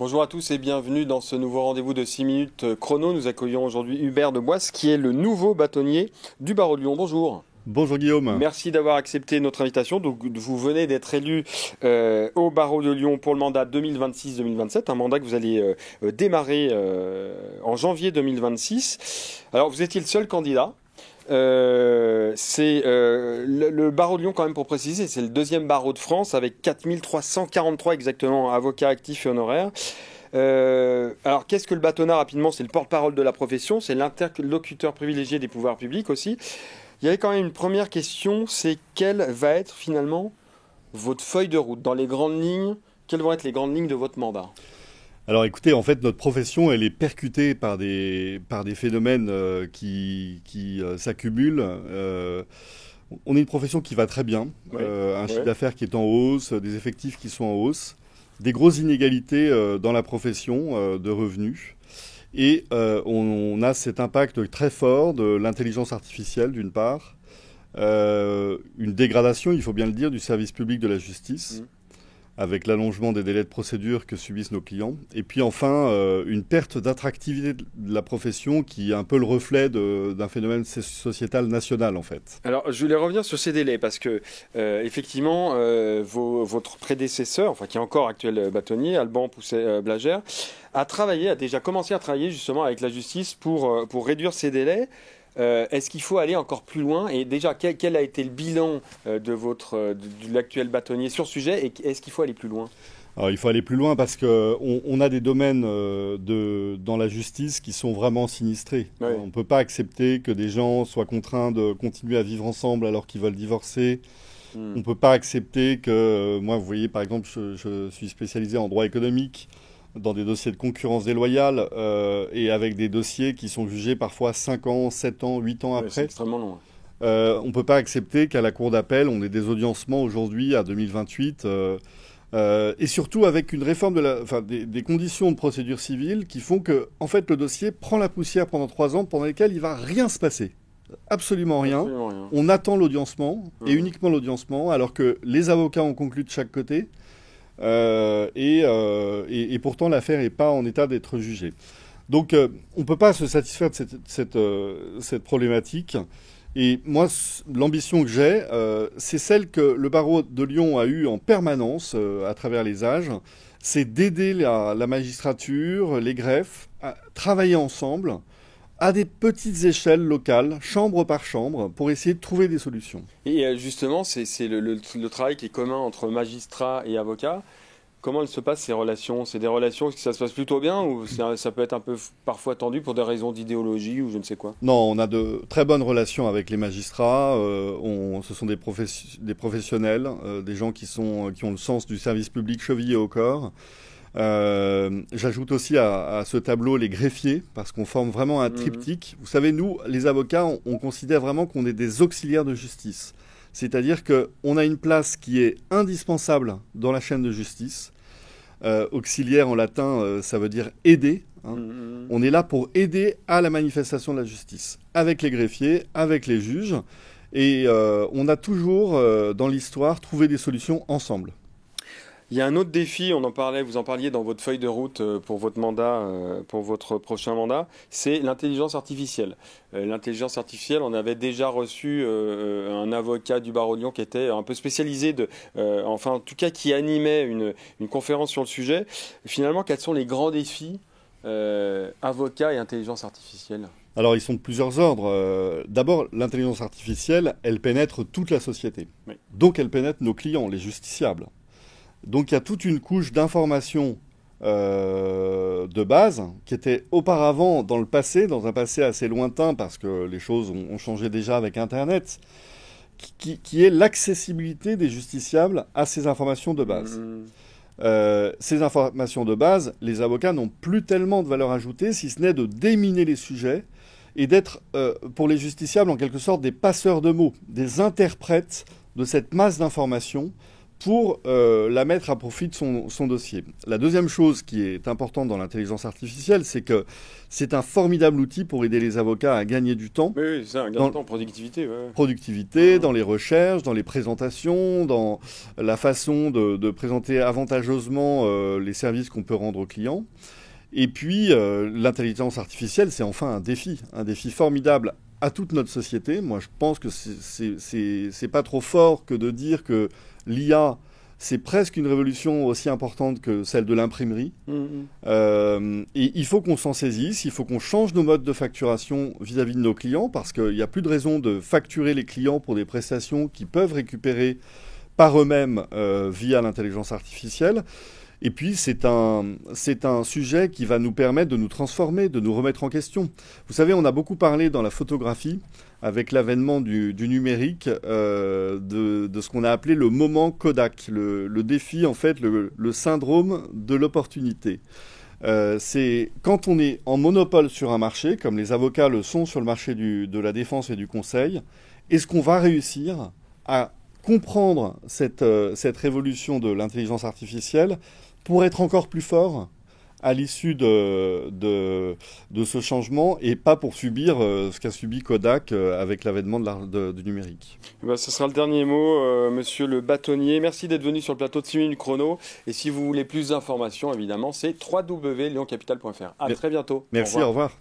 Bonjour à tous et bienvenue dans ce nouveau rendez-vous de 6 minutes chrono. Nous accueillons aujourd'hui Hubert de Boisse qui est le nouveau bâtonnier du barreau de Lyon. Bonjour. Bonjour Guillaume. Merci d'avoir accepté notre invitation. Donc, vous venez d'être élu au barreau de Lyon pour le mandat 2026-2027, un mandat que vous allez démarrer en janvier 2026. Alors, vous étiez le seul candidat. C'est le barreau de Lyon, quand même, pour préciser, c'est le deuxième barreau de France avec 4343 exactement avocats actifs et honoraires. Alors, qu'est-ce que le bâtonnat, rapidement? C'est le porte-parole de la profession, c'est l'interlocuteur privilégié des pouvoirs publics aussi. Il y avait quand même une première question, c'est quelle va être finalement votre feuille de route? Dans les grandes lignes, quelles vont être les grandes lignes de votre mandat? Alors écoutez, en fait, notre profession, elle est percutée par des phénomènes qui s'accumulent. On est une profession qui va très bien, Oui, un oui. chiffre d'affaires qui est en hausse, des effectifs qui sont en hausse, des grosses inégalités dans la profession de revenus. Et on a cet impact très fort de l'intelligence artificielle, d'une part, une dégradation, il faut bien le dire, du service public de la justice, avec l'allongement des délais de procédure que subissent nos clients. Et puis enfin, une perte d'attractivité de la profession qui est un peu le reflet d'un phénomène sociétal national, en fait. Alors, je voulais revenir sur ces délais parce que, effectivement, votre prédécesseur, enfin qui est encore actuel bâtonnier, Alban Pousset-Blagère, a déjà commencé à travailler justement avec la justice pour réduire ces délais. Est-ce qu'il faut aller encore plus loin? Et déjà, quel a été le bilan de l'actuel bâtonnier sur ce sujet? Et est-ce qu'il faut aller plus loin? Alors, il faut aller plus loin parce qu'on a des domaines dans la justice qui sont vraiment sinistrés. Oui. On ne peut pas accepter que des gens soient contraints de continuer à vivre ensemble alors qu'ils veulent divorcer. On ne peut pas accepter que, moi, vous voyez, par exemple, je suis spécialisé en droit économique, dans des dossiers de concurrence déloyale et avec des dossiers qui sont jugés parfois 5 ans, 7 ans, 8 ans Ouais, après. c'est extrêmement long. On ne peut pas accepter qu'à la cour d'appel, on ait des audiencements aujourd'hui à 2028 et surtout avec une réforme des conditions de procédure civile qui font que, en fait, le dossier prend la poussière pendant 3 ans pendant lesquels il ne va rien se passer. Absolument rien. Absolument rien. On attend l'audiencement et uniquement l'audiencement alors que les avocats ont conclu de chaque côté. Et pourtant l'affaire n'est pas en état d'être jugée. Donc on ne peut pas se satisfaire de cette problématique. Et moi, l'ambition que j'ai, c'est celle que le barreau de Lyon a eue en permanence à travers les âges, c'est d'aider la magistrature, les greffes, à travailler ensemble à des petites échelles locales, chambre par chambre, pour essayer de trouver des solutions. Et justement, c'est le travail qui est commun entre magistrats et avocats. Comment se passent ces relations? C'est des relations, est-ce que ça se passe plutôt bien ou ça peut être un peu parfois tendu pour des raisons d'idéologie ou je ne sais quoi? Non, on a de très bonnes relations avec les magistrats. Ce sont des professionnels, des gens qui ont le sens du service public chevillé au corps. J'ajoute aussi à ce tableau les greffiers, parce qu'on forme vraiment un triptyque. Vous savez, nous, les avocats, on considère vraiment qu'on est des auxiliaires de justice. C'est-à-dire qu'on a une place qui est indispensable dans la chaîne de justice. Auxiliaire en latin, ça veut dire aider. On est là pour aider à la manifestation de la justice, avec les greffiers, avec les juges. Et on a toujours, dans l'histoire, trouvé des solutions ensemble. Il y a un autre défi, vous en parliez dans votre feuille de route pour votre mandat, pour votre prochain mandat, c'est l'intelligence artificielle. L'intelligence artificielle, on avait déjà reçu un avocat du barreau de Lyon qui était un peu spécialisé, enfin en tout cas qui animait une conférence sur le sujet. Finalement, quels sont les grands défis avocats et intelligence artificielle? Alors, ils sont de plusieurs ordres. D'abord, l'intelligence artificielle, elle pénètre toute la société. Oui. Donc, elle pénètre nos clients, les justiciables. Donc il y a toute une couche d'informations de base qui était auparavant dans le passé, dans un passé assez lointain parce que les choses ont changé déjà avec Internet, qui est l'accessibilité des justiciables à ces informations de base. Ces informations de base, les avocats n'ont plus tellement de valeur ajoutée si ce n'est de déminer les sujets et d'être pour les justiciables en quelque sorte des passeurs de mots, des interprètes de cette masse d'informations pour la mettre à profit de son dossier. La deuxième chose qui est importante dans l'intelligence artificielle, c'est que c'est un formidable outil pour aider les avocats à gagner du temps. Oui, c'est un gain de temps, productivité. Ouais. Productivité, dans les recherches, dans les présentations, dans la façon de présenter avantageusement les services qu'on peut rendre aux clients. Et puis, l'intelligence artificielle, c'est enfin un défi formidable à toute notre société. Moi, je pense que c'est pas trop fort que de dire que l'IA, c'est presque une révolution aussi importante que celle de l'imprimerie. Et il faut qu'on s'en saisisse, il faut qu'on change nos modes de facturation vis-à-vis de nos clients, parce qu'il n'y a plus de raison de facturer les clients pour des prestations qu'ils peuvent récupérer par eux-mêmes via l'intelligence artificielle. Et puis, c'est un sujet qui va nous permettre de nous transformer, de nous remettre en question. Vous savez, on a beaucoup parlé dans la photographie, avec l'avènement du numérique, de ce qu'on a appelé le moment Kodak, le défi, en fait, le syndrome de l'opportunité. C'est quand on est en monopole sur un marché, comme les avocats le sont sur le marché de la défense et du conseil, est-ce qu'on va réussir à comprendre cette révolution de l'intelligence artificielle pour être encore plus fort à l'issue de ce changement et pas pour subir ce qu'a subi Kodak avec l'avènement du numérique. Ben, ce sera le dernier mot, monsieur le bâtonnier. Merci d'être venu sur le plateau de 6 minutes chrono. Et si vous voulez plus d'informations, évidemment, c'est www.lioncapital.fr. À très bientôt. Merci, au revoir.